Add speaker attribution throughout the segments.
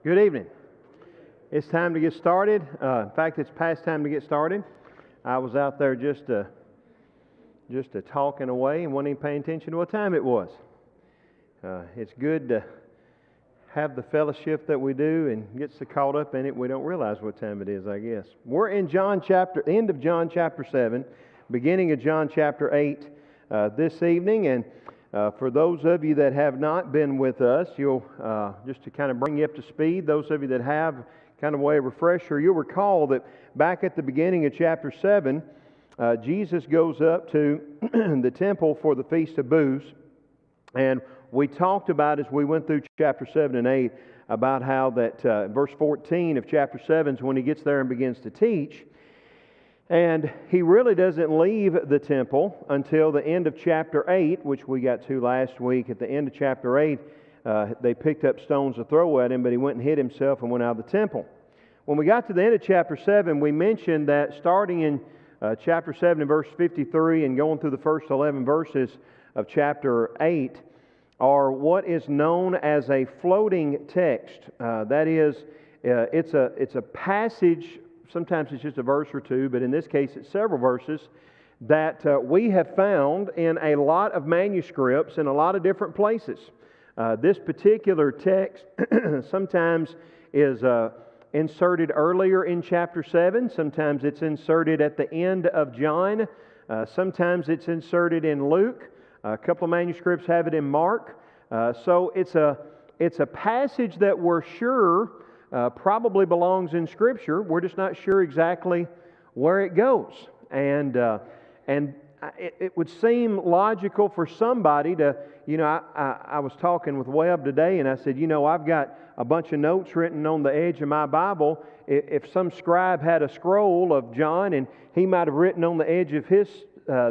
Speaker 1: Good evening. It's time to get started. In fact, it's past time to get started. I was out there just talking away and wasn't even paying attention to what time it was. It's good to have the fellowship that we do and get so caught up in it we don't realize what time it is, I guess. We're in end of John chapter 7, beginning of John chapter 8 this evening, and for those of you that have not been with us, just to kind of bring you up to speed, those of you that have, kind of way of refresher, you'll recall that back at the beginning of chapter 7, Jesus goes up to the temple for the Feast of Booths, and we talked about, as we went through chapter 7 and 8, about how that verse 14 of chapter 7 is when he gets there and begins to teach. And he really doesn't leave the temple until the end of chapter 8, which we got to last week. At the end of chapter 8, they picked up stones to throw at him, but he went and hid himself and went out of the temple. When we got to the end of chapter 7, we mentioned that starting in chapter 7 and verse 53 and going through the first 11 verses of chapter 8 are what is known as a floating text. That is, it's a passage. Sometimes it's just a verse or two, but in this case it's several verses that we have found in a lot of manuscripts in a lot of different places. This particular text sometimes is inserted earlier in chapter 7. Sometimes it's inserted at the end of John. Sometimes it's inserted in Luke. A couple of manuscripts have it in Mark. So it's a passage that we're sure probably belongs in Scripture. We're just not sure exactly where it goes. And it would seem logical for somebody to, I was talking with Webb today, and I said, I've got a bunch of notes written on the edge of my Bible. If some scribe had a scroll of John, and he might have written on the edge of his,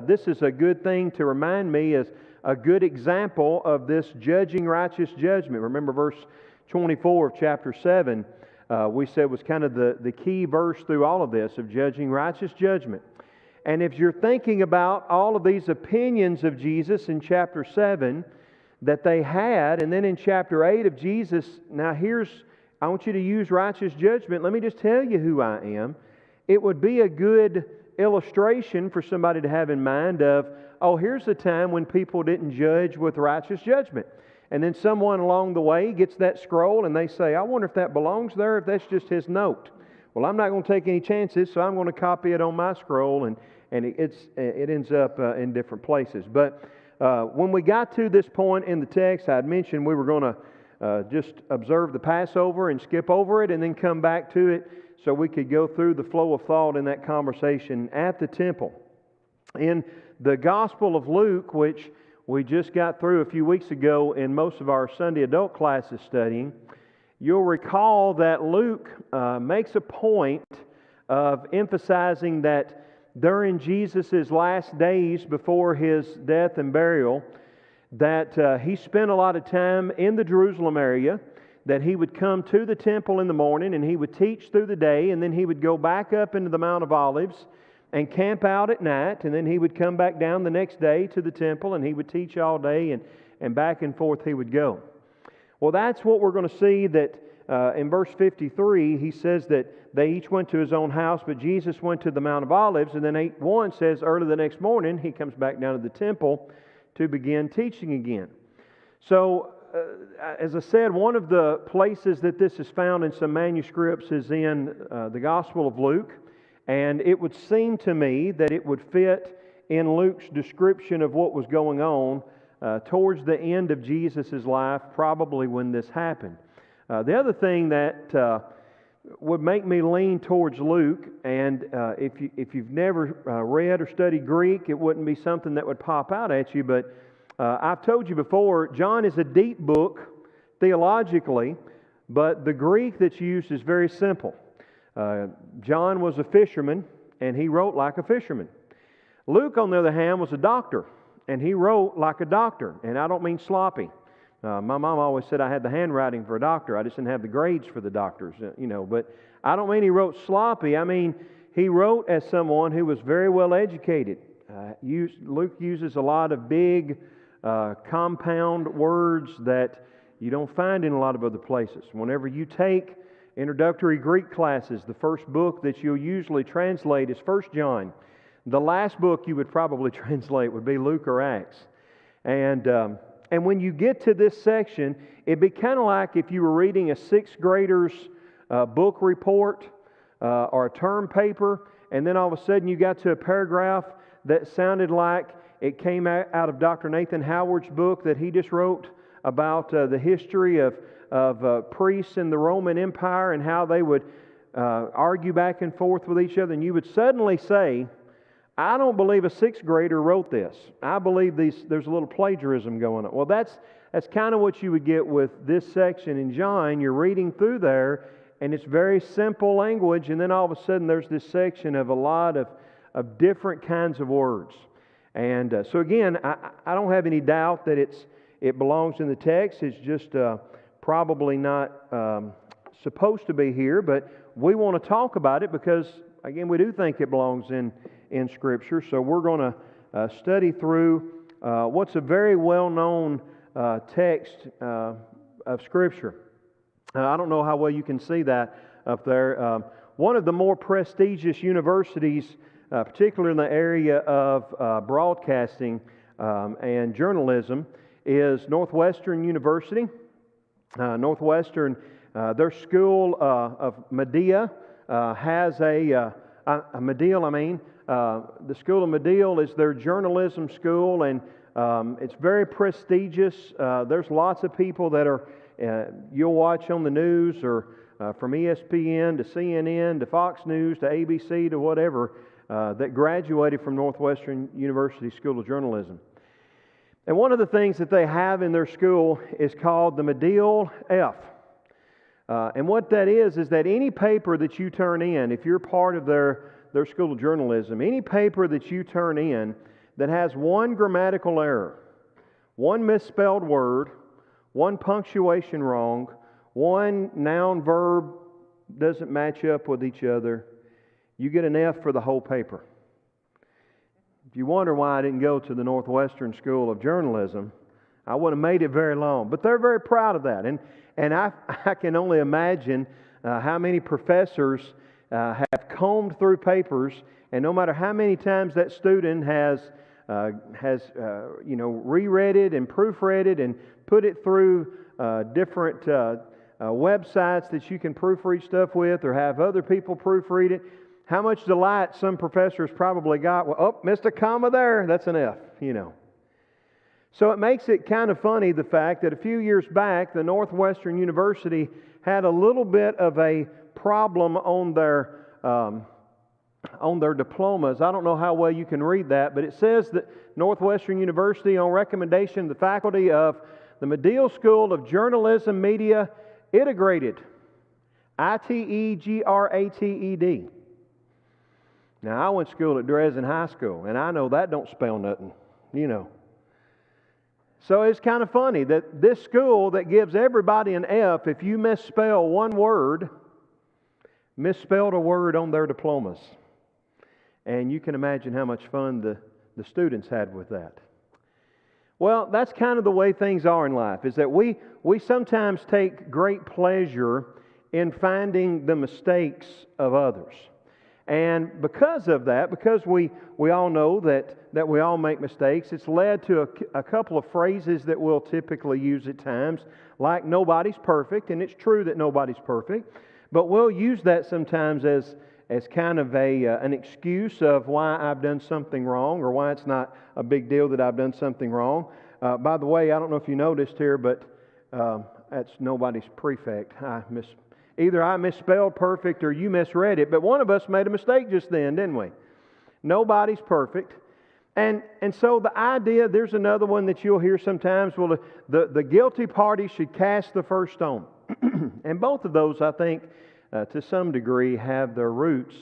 Speaker 1: this is a good thing to remind me as a good example of this judging righteous judgment. Remember verse 24 of chapter 7, we said was kind of the key verse through all of this, of judging righteous judgment. And if you're thinking about all of these opinions of Jesus in chapter 7 that they had, and then in chapter 8 of Jesus, now I want you to use righteous judgment. Let me just tell you who I am. It would be a good illustration for somebody to have in mind of, here's a time when people didn't judge with righteous judgment. And then someone along the way gets that scroll and they say, I wonder if that belongs there, if that's just his note. Well, I'm not going to take any chances, so I'm going to copy it on my scroll, and it ends up in different places. But when we got to this point in the text, I had mentioned we were going to just observe the Passover and skip over it and then come back to it so we could go through the flow of thought in that conversation at the temple. In the Gospel of Luke, which we just got through a few weeks ago in most of our Sunday adult classes studying, you'll recall that Luke makes a point of emphasizing that during Jesus' last days before His death and burial, that He spent a lot of time in the Jerusalem area, that He would come to the temple in the morning and He would teach through the day, and then He would go back up into the Mount of Olives and camp out at night, and then He would come back down the next day to the temple and He would teach all day, and back and forth He would go. Well, that's what we're going to see that in verse 53, He says that they each went to his own house, but Jesus went to the Mount of Olives, and then 8:1 says early the next morning He comes back down to the temple to begin teaching again. So, as I said, one of the places that this is found in some manuscripts is in the Gospel of Luke. And it would seem to me that it would fit in Luke's description of what was going on towards the end of Jesus' life, probably when this happened. The other thing that would make me lean towards Luke, and if you've never read or studied Greek, it wouldn't be something that would pop out at you, but I've told you before, John is a deep book theologically, but the Greek that's used is very simple. John was a fisherman, and he wrote like a fisherman. Luke, on the other hand, was a doctor, and he wrote like a doctor. And I don't mean sloppy. My mom always said I had the handwriting for a doctor. I just didn't have the grades for the doctors, But I don't mean he wrote sloppy. I mean he wrote as someone who was very well educated. Luke uses a lot of big, compound words that You don't find in a lot of other places. Whenever you take introductory Greek classes, the first book that you'll usually translate is 1 John. The last book you would probably translate would be Luke or Acts. And when you get to this section, it'd be kind of like if you were reading a sixth grader's book report or a term paper, and then all of a sudden you got to a paragraph that sounded like it came out of Dr. Nathan Howard's book that he just wrote about the history of priests in the Roman Empire and how they would argue back and forth with each other. And you would suddenly say, I don't believe a sixth grader wrote this. I believe there's a little plagiarism going on. Well, that's kind of what you would get with this section in John. You're reading through there, and it's very simple language, and then all of a sudden there's this section of a lot of different kinds of words. And so again, I don't have any doubt that it belongs in the text. It's just probably not supposed to be here, but we want to talk about it because, again, we do think it belongs in Scripture. So we're going to study through what's a very well-known text of Scripture. I don't know how well you can see that up there. One of the more prestigious universities, particularly in the area of broadcasting and journalism, is Northwestern University. Northwestern, their school of Medill has the School of Medill is their journalism school, and it's very prestigious. There's lots of people that are you'll watch on the news, or from ESPN to CNN to Fox News to ABC to whatever, that graduated from Northwestern University School of Journalism. And one of the things that they have in their school is called the Medill F. And what that is that any paper that you turn in, if you're part of their School of Journalism, any paper that you turn in that has one grammatical error, one misspelled word, one punctuation wrong, one noun verb doesn't match up with each other, you get an F for the whole paper. If you wonder why I didn't go to the Northwestern School of Journalism, I wouldn't have made it very long. But they're very proud of that. And I can only imagine how many professors have combed through papers, and no matter how many times that student has reread it and proofread it and put it through different websites that you can proofread stuff with, or have other people proofread it, how much delight some professors probably got. Well, oh, missed a comma there. That's an F, So it makes it kind of funny, the fact that a few years back, the Northwestern University had a little bit of a problem on their diplomas. I don't know how well you can read that, but it says that Northwestern University, on recommendation of the faculty of the Medill School of Journalism Media Integrated, ITEGRATED. Now, I went to school at Dresden High School, and I know that don't spell nothing, So it's kind of funny that this school that gives everybody an F, if you misspell one word, misspelled a word on their diplomas. And you can imagine how much fun the students had with that. Well, that's kind of the way things are in life, is that we sometimes take great pleasure in finding the mistakes of others. And because of that, because we all know that we all make mistakes, it's led to a couple of phrases that we'll typically use at times, like nobody's perfect, and it's true that nobody's perfect, but we'll use that sometimes as kind of an excuse of why I've done something wrong, or why it's not a big deal that I've done something wrong. By the way, I don't know if you noticed here, but that's nobody's prefect. Either I misspelled perfect or you misread it, but one of us made a mistake just then, didn't we? Nobody's perfect. And so the idea, there's another one that you'll hear sometimes, well, the guilty party should cast the first stone. And both of those, I think, to some degree, have their roots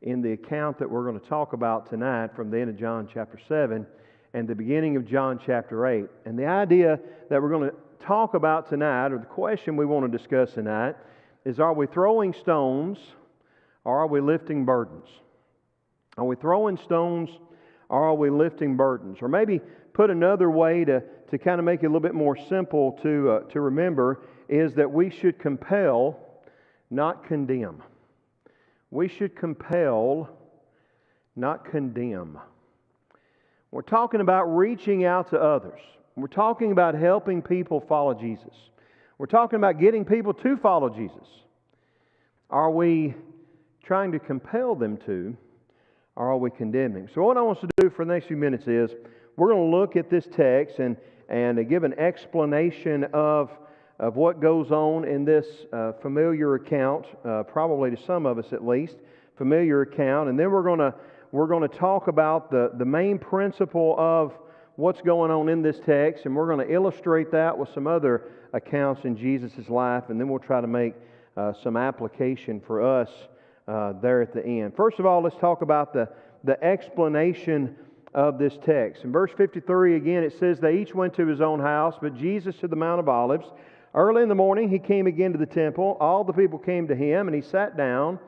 Speaker 1: in the account that we're going to talk about tonight from the end of John chapter 7 and the beginning of John chapter 8. And the idea that we're going to talk about tonight, or the question we want to discuss tonight, is, are we throwing stones or are we lifting burdens? Are we throwing stones or are we lifting burdens? Or maybe put another way to kind of make it a little bit more simple to remember is that we should compel, not condemn. We should compel, not condemn. We're talking about reaching out to others. We're talking about helping people follow Jesus. We're talking about getting people to follow Jesus. Are we trying to compel them to, or are we condemning? So what I want us to do for the next few minutes is we're going to look at this text and give an explanation of what goes on in this familiar account, probably to some of us at least, familiar account. And then we're going to talk about the main principle of what's going on in this text, and we're going to illustrate that with some other accounts in Jesus' life, and then we'll try to make some application for us there at the end. First of all, let's talk about the explanation of this text. In verse 53, again, it says, they each went to his own house, but Jesus to the Mount of Olives. Early in the morning, he came again to the temple. All the people came to him, and he sat down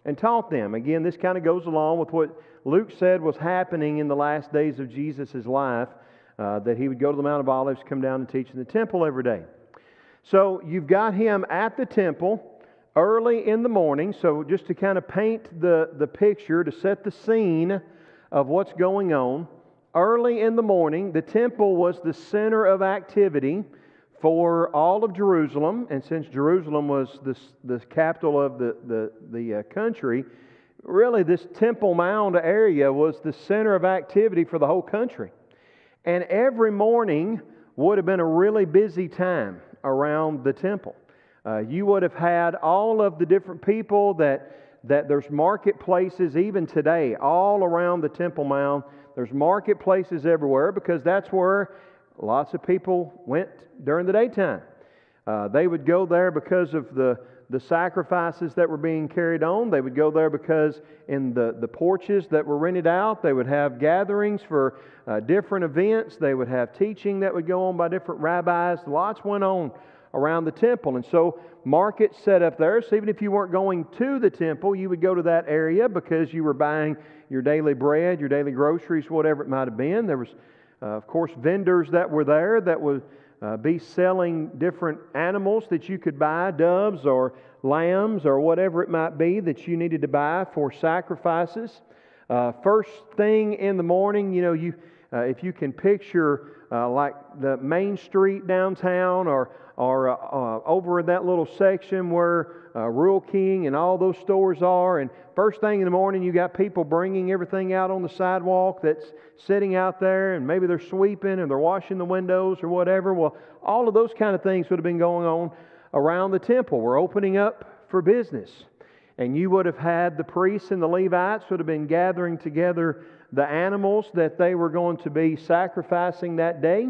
Speaker 1: and taught them. Again, this kind of goes along with what Luke said was happening in the last days of Jesus' life, that he would go to the Mount of Olives, come down and teach in the temple every day. So you've got him at the temple early in the morning. So just to kind of paint the picture, to set the scene of what's going on, early in the morning, the temple was the center of activity for all of Jerusalem. And since Jerusalem was the capital of the country, really this Temple Mount area was the center of activity for the whole country. And every morning would have been a really busy time around the temple. You would have had all of the different people that there's marketplaces even today all around the Temple Mount. There's marketplaces everywhere because that's where lots of people went during the daytime. They would go there because of the sacrifices that were being carried on. They would go there because in the porches that were rented out, they would have gatherings for different events. They would have teaching that would go on by different rabbis. Lots went on around the temple. And so markets set up there. So even if you weren't going to the temple, you would go to that area because you were buying your daily bread, your daily groceries, whatever it might have been. There was, of course, vendors that were there that would be selling different animals that you could buy, doves or lambs or whatever it might be that you needed to buy for sacrifices. First thing in the morning, if you can picture like the main street downtown or over in that little section where Rural King and all those stores are, and first thing in the morning you got people bringing everything out on the sidewalk that's sitting out there, and maybe they're sweeping and they're washing the windows or whatever. Well, all of those kind of things would have been going on around the temple. We're opening up for business. And you would have had the priests and the Levites would have been gathering together the animals that they were going to be sacrificing that day.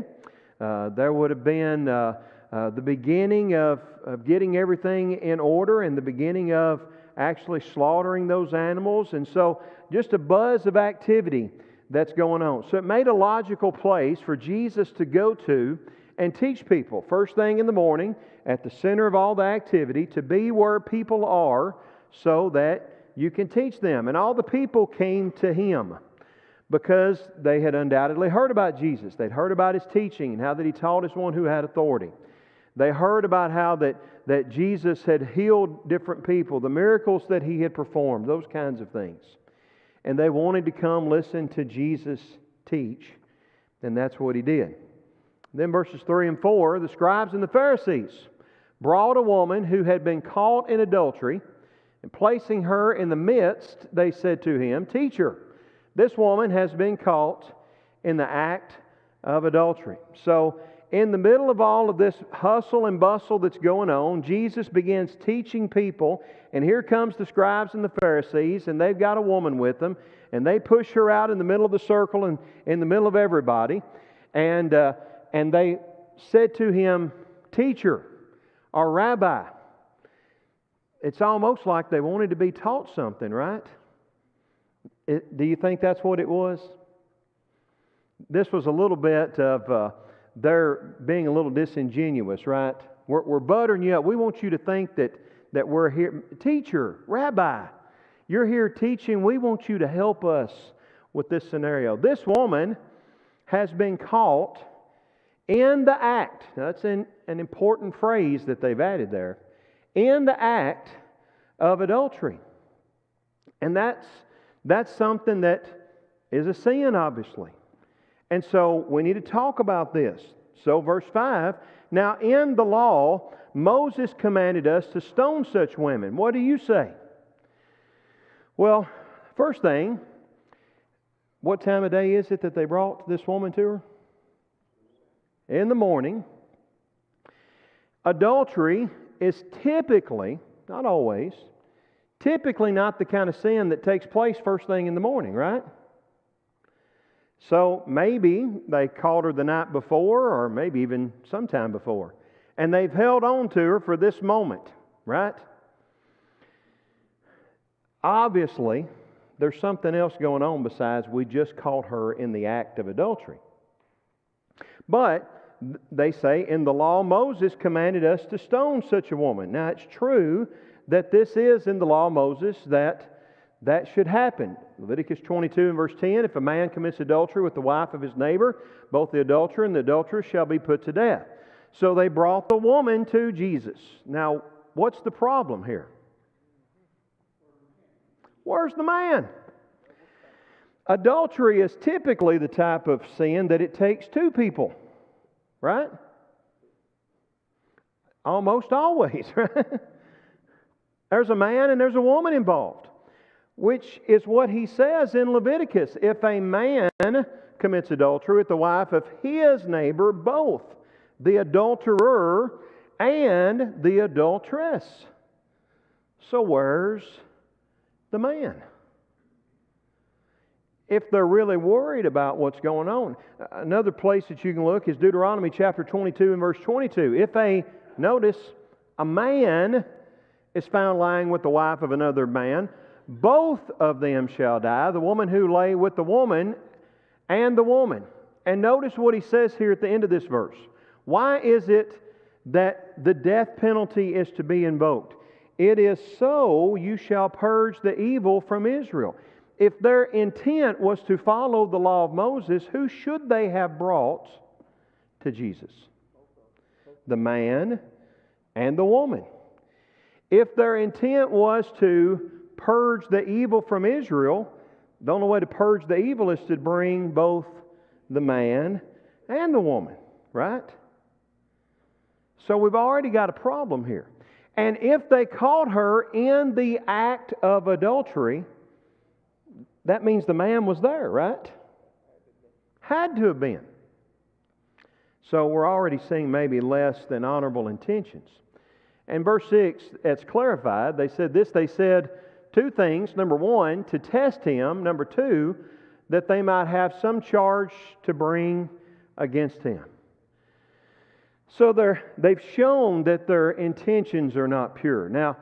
Speaker 1: There would have been the beginning of getting everything in order and the beginning of actually slaughtering those animals. And so just a buzz of activity that's going on. So it made a logical place for Jesus to go to and teach people. First thing in the morning, at the center of all the activity, to be where people are so that you can teach them. And all the people came to Him because they had undoubtedly heard about Jesus. They'd heard about His teaching and how that He taught as one who had authority. They heard about how that Jesus had healed different people, the miracles that He had performed, those kinds of things. And they wanted to come listen to Jesus teach, and that's what He did. Then verses 3 and 4, the scribes and the Pharisees brought a woman who had been caught in adultery, and placing her in the midst, they said to Him, "Teacher, this woman has been caught in the act of adultery." So, in the middle of all of this hustle and bustle that's going on, Jesus begins teaching people, and here comes the scribes and the Pharisees, and they've got a woman with them, and they push her out in the middle of the circle and in the middle of everybody, and they said to Him, "Teacher," or "Rabbi." It's almost like they wanted to be taught something, right? Do you think that's what it was? This was a little bit of they're being a little disingenuous, right? We're buttering you up. We want you to think that we're here. "Teacher, Rabbi, you're here teaching. We want you to help us with this scenario. This woman has been caught in the act. Now, that's an important phrase that they've added there. In the act of adultery. And that's something that is a sin, obviously. And so we need to talk about this. So verse 5, now in the law, Moses commanded us to stone such women. What do you say? Well, first thing, what time of day is it that they brought this woman to her? In the morning. Adultery is typically, not always, typically not the kind of sin that takes place first thing in the morning, right? So maybe they caught her the night before, or maybe even sometime before. And they've held on to her for this moment, right? Obviously, there's something else going on besides we just caught her in the act of adultery. But they say, in the law, Moses commanded us to stone such a woman. Now, it's true that this is in the law of Moses that should happen. Leviticus 22 and verse 10, if a man commits adultery with the wife of his neighbor, both the adulterer and the adulteress shall be put to death. So they brought the woman to Jesus. Now, what's the problem here? Where's the man? Adultery is typically the type of sin that it takes two people, right? Almost always, right? There's a man and there's a woman involved, which is what he says in Leviticus. If a man commits adultery with the wife of his neighbor, both the adulterer and the adulteress. So where's the man? If they're really worried about what's going on. Another place that you can look is Deuteronomy chapter 22 and verse 22. If a man is found lying with the wife of another man, both of them shall die, the woman who lay with the woman and the woman. And notice what he says here at the end of this verse. Why is it that the death penalty is to be invoked? It is so you shall purge the evil from Israel. If their intent was to follow the law of Moses, who should they have brought to Jesus? The man and the woman. If their intent was to purge the evil from Israel, the only way to purge the evil is to bring both the man and the woman, right? So we've already got a problem here. And if they caught her in the act of adultery, that means the man was there, right? Had to have been. So we're already seeing maybe less than honorable intentions. And verse 6, it's clarified. They said two things. Number one, to test him. Number two, that they might have some charge to bring against him. So they've shown that their intentions are not pure. Now,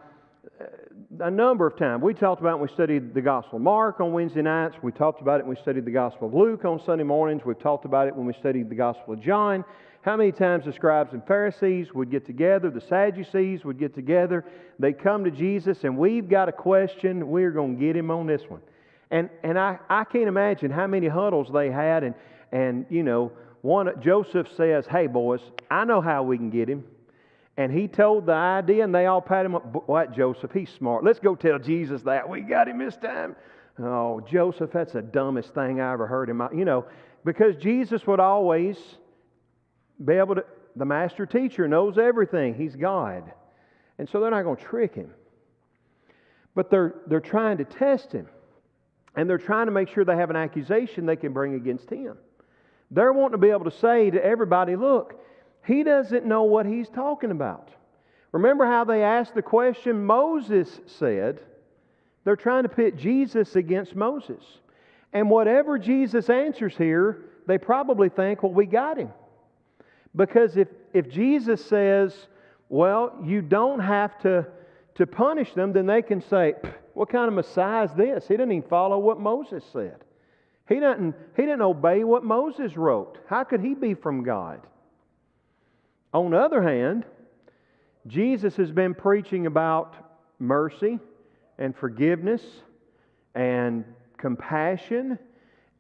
Speaker 1: a number of times, we talked about it when we studied the Gospel of Mark on Wednesday nights. We talked about it when we studied the Gospel of Luke on Sunday mornings. We've talked about it when we studied the Gospel of John. How many times the scribes and Pharisees would get together, the Sadducees would get together, they come to Jesus, and we've got a question, we're going to get him on this one. And I can't imagine how many huddles they had, and you know, Joseph says, hey boys, I know how we can get him. And he told the idea, and they all pat him up. What, Joseph? He's smart. Let's go tell Jesus that. We got him this time. Oh, Joseph, that's the dumbest thing I ever heard him. You know, because Jesus would always be able to, the master teacher knows everything. He's God. And so they're not going to trick him. But they're trying to test him. And they're trying to make sure they have an accusation they can bring against him. They're wanting to be able to say to everybody, look, he doesn't know what he's talking about. Remember how they asked the question Moses said? They're trying to pit Jesus against Moses. And whatever Jesus answers here, they probably think, well, we got him. Because if Jesus says, well, you don't have to punish them, then they can say, what kind of Messiah is this? He didn't even follow what Moses said. He didn't obey what Moses wrote. How could he be from God? On the other hand, Jesus has been preaching about mercy and forgiveness and compassion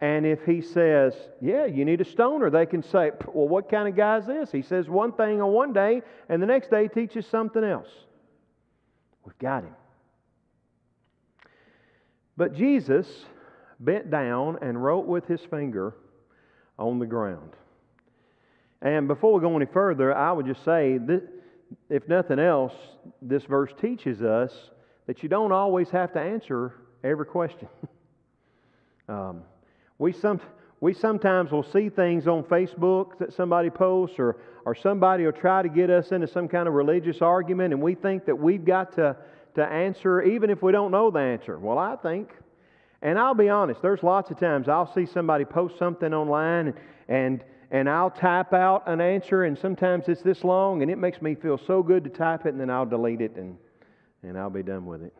Speaker 1: And if he says, yeah, you need a stoner, they can say, well, what kind of guy is this? He says one thing on one day, and the next day teaches something else. We've got him. But Jesus bent down and wrote with his finger on the ground. And before we go any further, I would just say that if nothing else, this verse teaches us that you don't always have to answer every question. We sometimes will see things on Facebook that somebody posts, or somebody will try to get us into some kind of religious argument, and we think that we've got to answer even if we don't know the answer. Well, I think, and I'll be honest, there's lots of times I'll see somebody post something online and I'll type out an answer, and sometimes it's this long, and it makes me feel so good to type it, and then I'll delete it and I'll be done with it.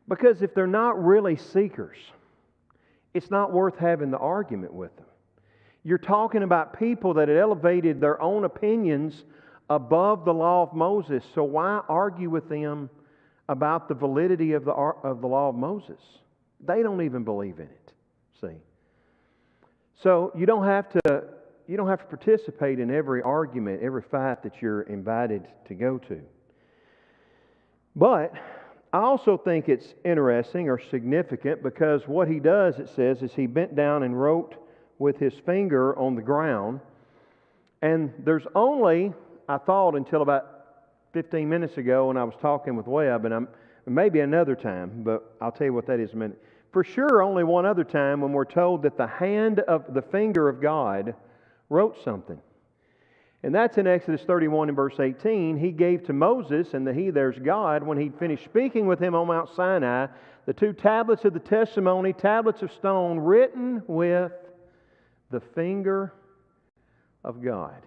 Speaker 1: Because if they're not really seekers, it's not worth having the argument with them. You're talking about people that had elevated their own opinions above the law of Moses, so why argue with them about the validity of the law of Moses? They don't even believe in it. See? So you don't have to participate in every argument, every fight that you're invited to go to. But I also think it's interesting or significant because what he does, it says, is he bent down and wrote with his finger on the ground. And there's only, I thought until about 15 minutes ago when I was talking with Webb, and maybe another time, but I'll tell you what that is in a minute. For sure, only one other time when we're told that the hand of the finger of God wrote something. And that's in Exodus 31 and verse 18. He gave to Moses, and the he there's God, when he'd finished speaking with him on Mount Sinai, the 2 tablets of the testimony, tablets of stone, written with the finger of God.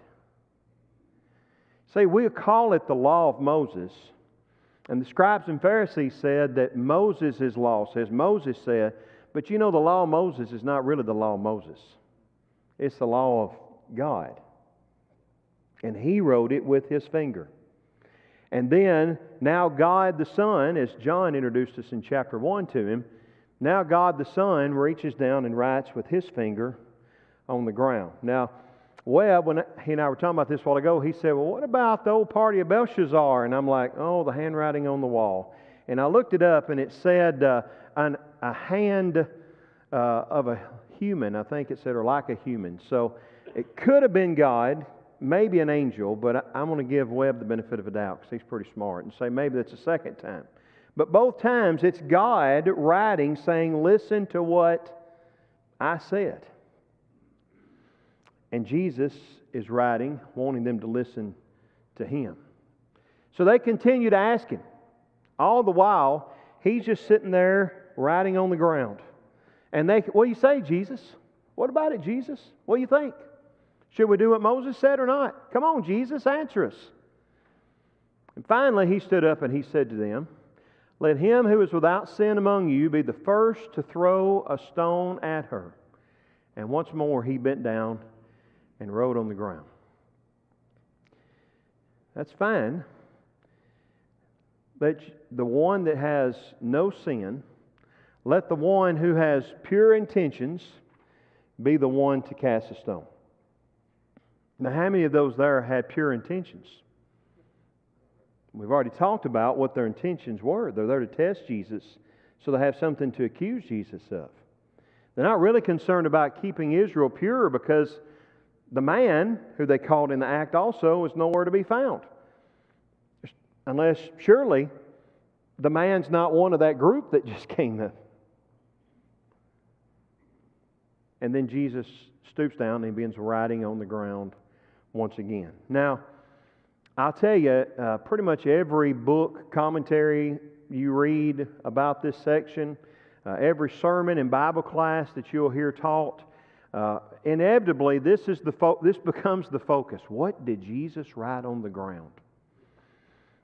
Speaker 1: See, we call it the law of Moses. And the scribes and Pharisees said that Moses' law says, Moses said, but you know the law of Moses is not really the law of Moses. It's the law of God. And he wrote it with his finger. And then, now God the Son, as John introduced us in chapter 1 to him, now God the Son reaches down and writes with his finger on the ground. Now, Webb, when he and I were talking about this a while ago, he said, well, what about the old party of Belshazzar? And I'm like, oh, the handwriting on the wall. And I looked it up, and it said a hand of a human, I think it said, or like a human. So it could have been God, maybe an angel, but I'm going to give Webb the benefit of a doubt because he's pretty smart and say maybe that's the second time. But both times it's God writing saying, listen to what I said. And Jesus is writing, wanting them to listen to Him. So they continue to ask Him. All the while, He's just sitting there writing on the ground. And they, what do you say, Jesus? What about it, Jesus? What do you think? Should we do what Moses said or not? Come on, Jesus, answer us. And finally, He stood up and He said to them, let him who is without sin among you be the first to throw a stone at her. And once more, He bent down and wrote on the ground. That's fine. But the one that has no sin, let the one who has pure intentions be the one to cast a stone. Now, how many of those there had pure intentions? We've already talked about what their intentions were. They're there to test Jesus, so they have something to accuse Jesus of. They're not really concerned about keeping Israel pure because the man, who they called in the act also, is nowhere to be found. Unless, surely, the man's not one of that group that just came in. And then Jesus stoops down and he begins writing on the ground once again. Now, I'll tell you, pretty much every book, commentary you read about this section, every sermon and Bible class that you'll hear taught, inevitably, this becomes the focus. What did Jesus write on the ground?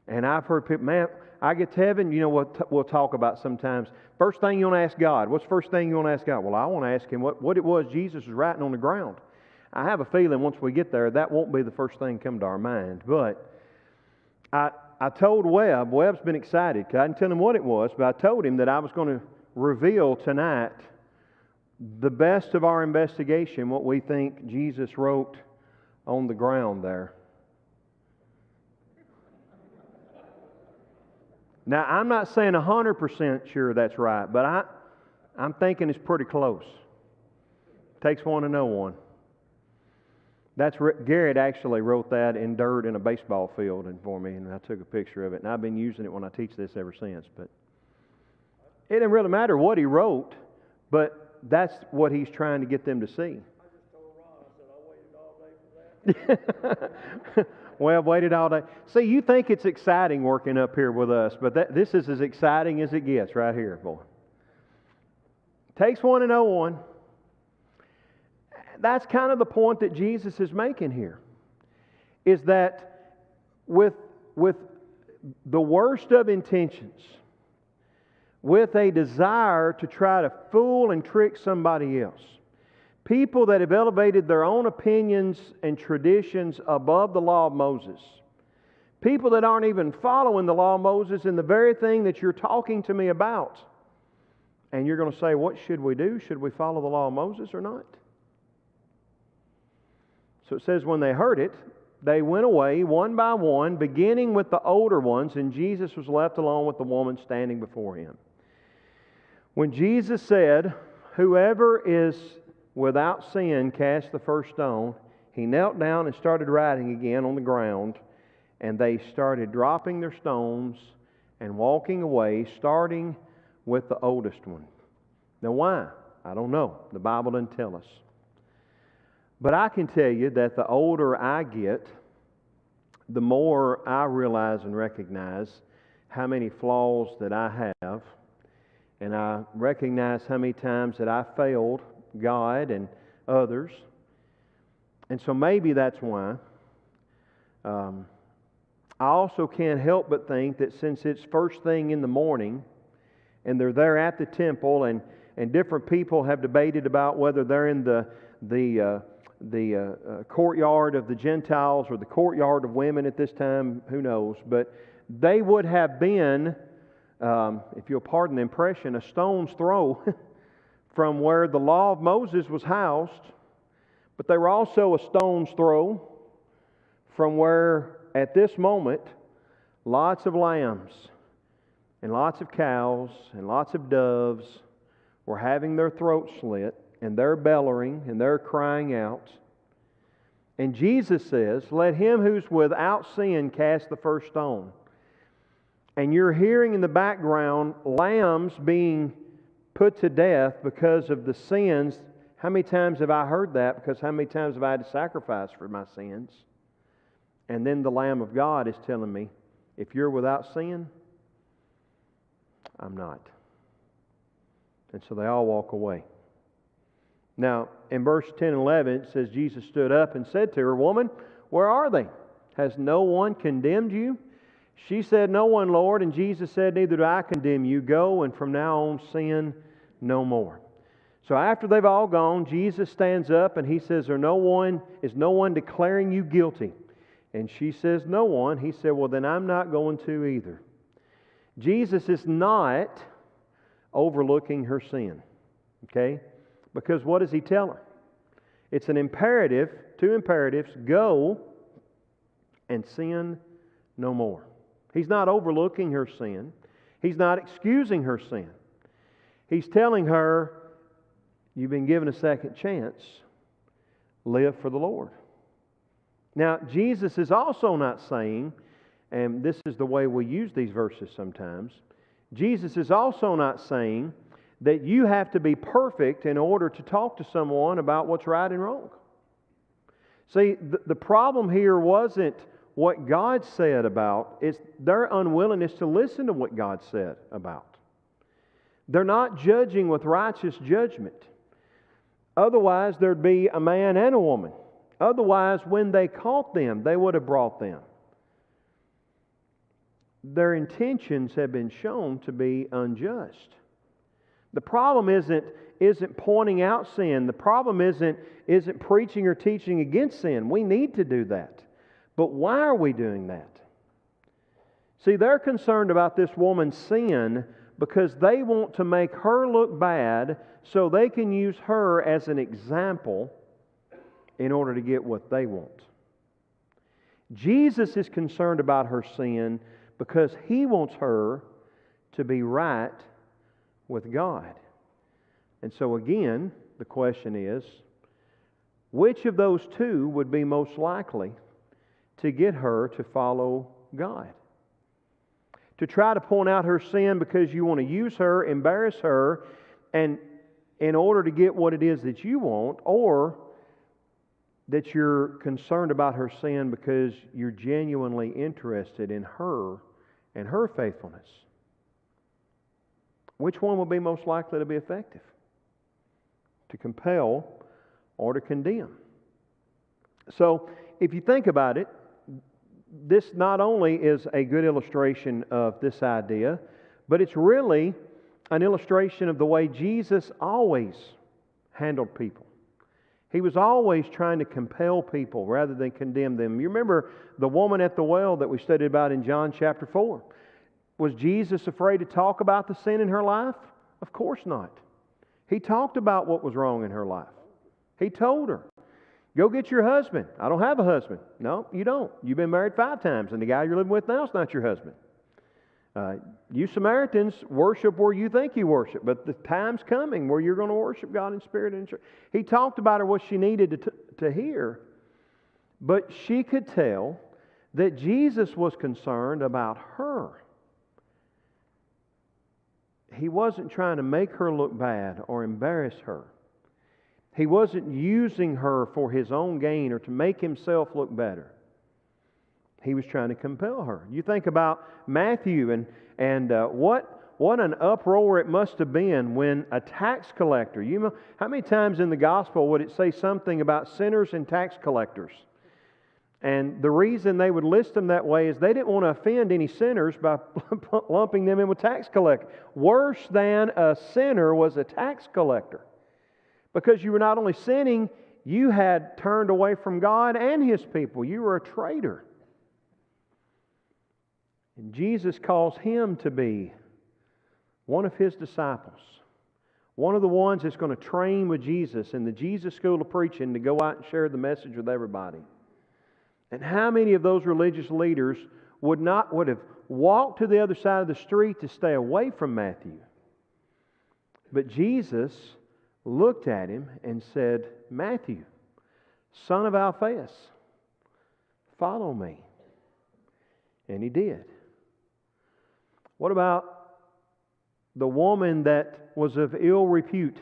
Speaker 1: And I've heard people, man, I get to heaven, you know what we'll talk about sometimes. First thing you want to ask God. What's the first thing you want to ask God? Well, I want to ask Him what it was Jesus was writing on the ground. I have a feeling once we get there, that won't be the first thing come to our mind. But I told Webb's been excited because I didn't tell him what it was, but I told him that I was going to reveal tonight the best of our investigation, what we think Jesus wrote on the ground there. Now, I'm not saying 100% sure that's right, but I'm thinking it's pretty close. Takes one to know one. Garrett actually wrote that in dirt in a baseball field for me, and I took a picture of it, and I've been using it when I teach this ever since. But it didn't really matter what he wrote, but that's what he's trying to get them to see.
Speaker 2: I just told Ron, I said, I waited all day for that.
Speaker 1: Well, I've waited all day. See, you think it's exciting working up here with us, but this is as exciting as it gets right here, boy. Takes one to know one. That's kind of the point that Jesus is making here, is that with the worst of intentions, with a desire to try to fool and trick somebody else, people that have elevated their own opinions and traditions above the law of Moses, people that aren't even following the law of Moses in the very thing that you're talking to me about, and you're going to say, what should we do? Should we follow the law of Moses or not? So it says, when they heard it, they went away one by one, beginning with the older ones, and Jesus was left alone with the woman standing before him. When Jesus said, whoever is without sin, cast the first stone, he knelt down and started writing again on the ground, and they started dropping their stones and walking away, starting with the oldest one. Now why? I don't know. The Bible doesn't tell us. But I can tell you that the older I get, the more I realize and recognize how many flaws that I have, and I recognize how many times that I failed God and others. And so maybe that's why. I also can't help but think that since it's first thing in the morning, and they're there at the temple, and different people have debated about whether they're in the courtyard of the Gentiles or the courtyard of women at this time, who knows. But they would have been, if you'll pardon the impression, a stone's throw from where the law of Moses was housed. But they were also a stone's throw from where, at this moment, lots of lambs and lots of cows and lots of doves were having their throats slit, and they're bellowing, and they're crying out. And Jesus says, let him who's without sin cast the first stone. And you're hearing in the background lambs being put to death because of the sins. How many times have I heard that? Because how many times have I had to sacrifice for my sins? And then the Lamb of God is telling me, if you're without sin, I'm not. And so they all walk away. Now, in verse 10 and 11, it says, Jesus stood up and said to her, woman, where are they? Has no one condemned you? She said, no one, Lord. And Jesus said, neither do I condemn you. Go, and from now on sin no more. So after they've all gone, Jesus stands up and he says, is no one declaring you guilty? And she says, no one. He said, well, then I'm not going to either. Jesus is not overlooking her sin. Okay? Because what does he tell her? It's an imperative, two imperatives: go and sin no more. He's not overlooking her sin. He's not excusing her sin. He's telling her, you've been given a second chance. Live for the Lord. Now, Jesus is also not saying, and this is the way we use these verses sometimes, Jesus is also not saying that you have to be perfect in order to talk to someone about what's right and wrong. See, the problem here wasn't what God said about, it's their unwillingness to listen to what God said about. They're not judging with righteous judgment. Otherwise, there'd be a man and a woman. Otherwise, when they caught them, they would have brought them. Their intentions have been shown to be unjust. The problem isn't pointing out sin. The problem isn't preaching or teaching against sin. We need to do that. But why are we doing that? See, they're concerned about this woman's sin because they want to make her look bad so they can use her as an example in order to get what they want. Jesus is concerned about her sin because He wants her to be right with God. And so again, the question is, which of those two would be most likely to get her to follow God? To try to point out her sin because you want to use her, embarrass her, and in order to get what it is that you want, or that you're concerned about her sin because you're genuinely interested in her and her faithfulness. Which one will be most likely to be effective? To compel or to condemn? So, if you think about it, this not only is a good illustration of this idea, but it's really an illustration of the way Jesus always handled people. He was always trying to compel people rather than condemn them. You remember the woman at the well that we studied about in John chapter 4. Was Jesus afraid to talk about the sin in her life? Of course not. He talked about what was wrong in her life. He told her, go get your husband. I don't have a husband. No, you don't. You've been married 5 times, and the guy you're living with now is not your husband. You Samaritans worship where you think you worship, but the time's coming where you're going to worship God in spirit and in truth. He talked about her what she needed to hear, but she could tell that Jesus was concerned about her. He wasn't trying to make her look bad or embarrass her. He wasn't using her for His own gain or to make Himself look better. He was trying to compel her. You think about Matthew and what an uproar it must have been when a tax collector, you know, how many times in the gospel would it say something about sinners and tax collectors? And the reason they would list them that way is they didn't want to offend any sinners by lumping them in with tax collectors. Worse than a sinner was a tax collector. Because you were not only sinning, you had turned away from God and His people. You were a traitor. And Jesus calls him to be one of His disciples. One of the ones that's going to train with Jesus in the Jesus School of Preaching to go out and share the message with everybody. And how many of those religious leaders would have walked to the other side of the street to stay away from Matthew? But Jesus looked at him and said, Matthew, son of Alphaeus, follow me. And he did. What about the woman that was of ill repute,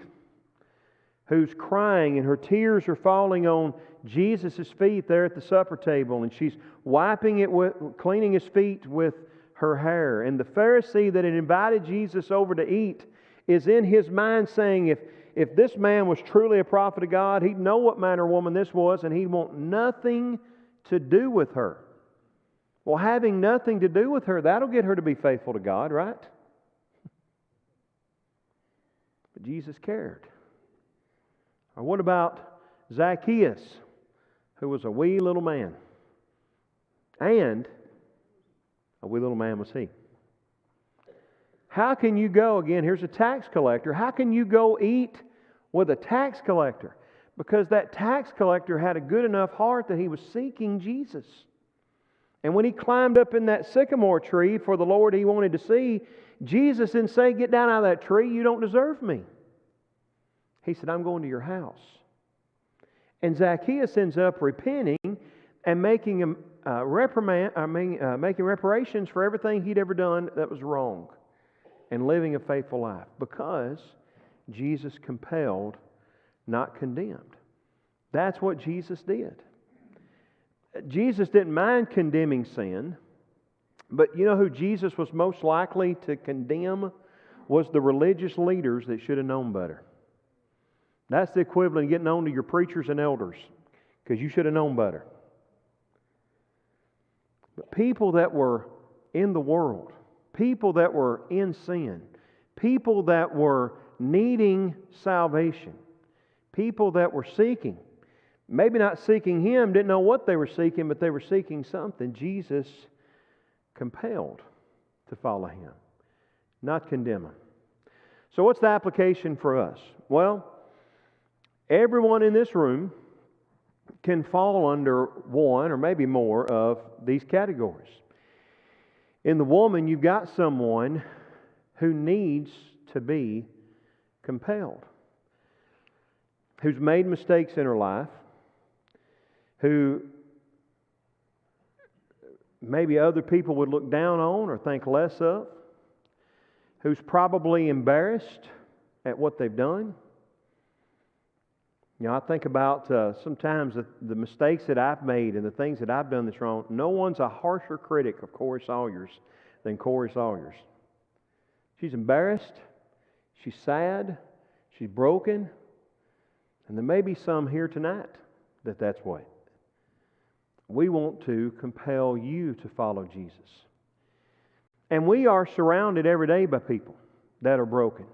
Speaker 1: who's crying and her tears are falling on Jesus' feet there at the supper table, and she's cleaning His feet with her hair. And the Pharisee that had invited Jesus over to eat is in his mind saying, if this man was truly a prophet of God, he'd know what manner of woman this was, and he'd want nothing to do with her. Well, having nothing to do with her, that'll get her to be faithful to God, right? But Jesus cared. Or what about Zacchaeus, who was a wee little man? And a wee little man was he. How can you go, again, here's a tax collector. How can you go eat with a tax collector? Because that tax collector had a good enough heart that he was seeking Jesus. And when he climbed up in that sycamore tree for the Lord he wanted to see, Jesus didn't say, get down out of that tree, you don't deserve me. He said, I'm going to your house. And Zacchaeus ends up repenting and making reparations for everything he'd ever done that was wrong, and living a faithful life, because Jesus compelled, not condemned. That's what Jesus did. Jesus didn't mind condemning sin, but you know who Jesus was most likely to condemn? Was the religious leaders that should have known better. That's the equivalent of getting on to your preachers and elders, because you should have known better. But people that were in the world, people that were in sin, people that were needing salvation, people that were seeking, maybe not seeking Him, didn't know what they were seeking, but they were seeking something. Jesus compelled to follow Him, not condemn them. So what's the application for us? Well, everyone in this room can fall under one or maybe more of these categories. In the woman, you've got someone who needs to be compelled, who's made mistakes in her life, who maybe other people would look down on or think less of, who's probably embarrassed at what they've done. You know, I think about sometimes the mistakes that I've made and the things that I've done that's wrong. No one's a harsher critic of Corey Sawyers than Corey Sawyers. She's embarrassed, she's sad, she's broken, and there may be some here tonight that's what. We want to compel you to follow Jesus. And we are surrounded every day by people that are broken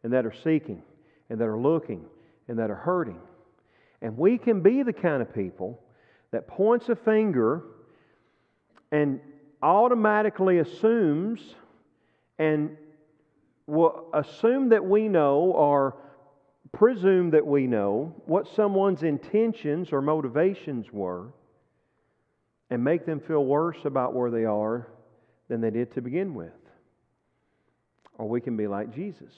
Speaker 1: and that are seeking and that are looking and that are hurting. And we can be the kind of people that points a finger and automatically assumes and will assume that we know or presume that we know what someone's intentions or motivations were and make them feel worse about where they are than they did to begin with. Or we can be like Jesus.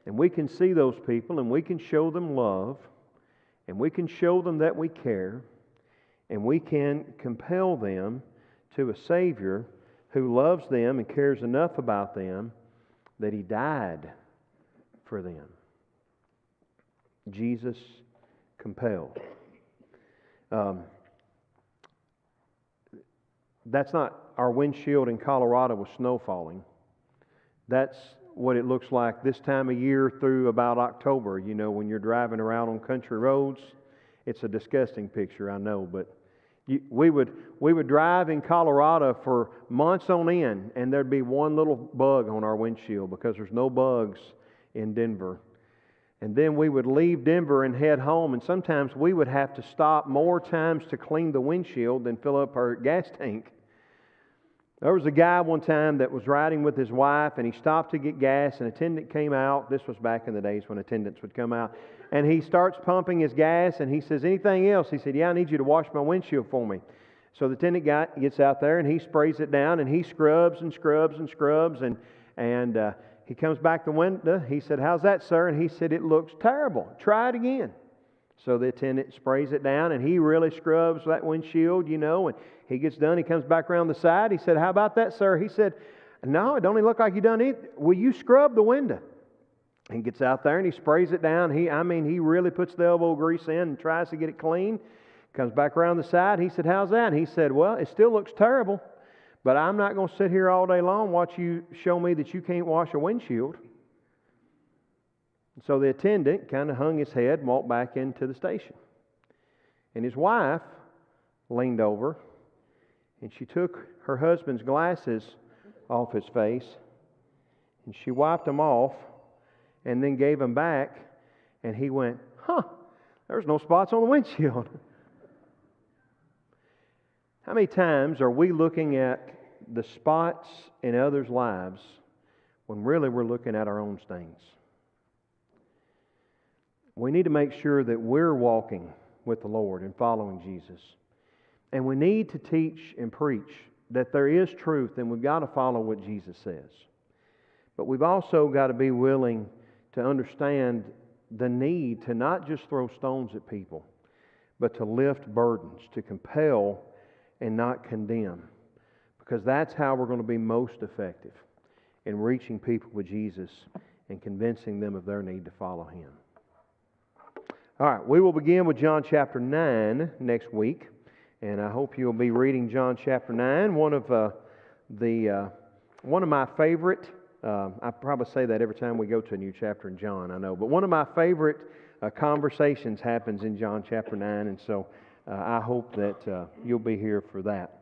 Speaker 1: And we can see those people and we can show them love and we can show them that we care and we can compel them to a Savior who loves them and cares enough about them that He died for them. Jesus compelled. That's not our windshield in Colorado with snow falling. That's what it looks like this time of year through about October. You know, when you're driving around on country roads, it's a disgusting picture, I know, but we would drive in Colorado for months on end, and there'd be one little bug on our windshield because there's no bugs in Denver. And then we would leave Denver and head home, and sometimes we would have to stop more times to clean the windshield than fill up our gas tank. There was a guy one time that was riding with his wife, and he stopped to get gas. An attendant came out. This was back in the days when attendants would come out. And he starts pumping his gas, and he says, "Anything else?" He said, "Yeah, I need you to wash my windshield for me." So the attendant guy gets out there, and he sprays it down, and he scrubs and scrubs and scrubs, and he comes back the window. He said, "How's that, sir?" And he said, "It looks terrible. Try it again." So the attendant sprays it down, and he really scrubs that windshield, you know, and he gets done. He comes back around the side. He said, "How about that, sir?" He said, "No, it don't even look like you done it. Will you scrub the window?" He gets out there and he sprays it down. He really puts the elbow grease in and tries to get it clean. Comes back around the side. He said, "How's that?" And he said, "Well, it still looks terrible, but I'm not going to sit here all day long watch you show me that you can't wash a windshield." So the attendant kind of hung his head and walked back into the station. And his wife leaned over and she took her husband's glasses off his face and she wiped them off and then gave them back, and he went, there's no spots on the windshield. How many times are we looking at the spots in others' lives when really we're looking at our own stains? We need to make sure that we're walking with the Lord and following Jesus. And we need to teach and preach that there is truth, and we've got to follow what Jesus says. But we've also got to be willing to understand the need to not just throw stones at people, but to lift burdens, to compel and not condemn. Because that's how we're going to be most effective in reaching people with Jesus and convincing them of their need to follow Him. All right, we will begin with John chapter 9 next week, and I hope you'll be reading John chapter 9. One of my favorite. I probably say that every time we go to a new chapter in John, I know, but one of my favorite conversations happens in John chapter 9, and so I hope that you'll be here for that.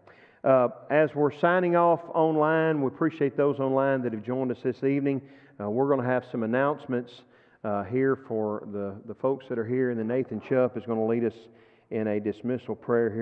Speaker 1: As we're signing off online, we appreciate those online that have joined us this evening. We're going to have some announcements here for the folks that are here, and then Nathan Chuff is going to lead us in a dismissal prayer here.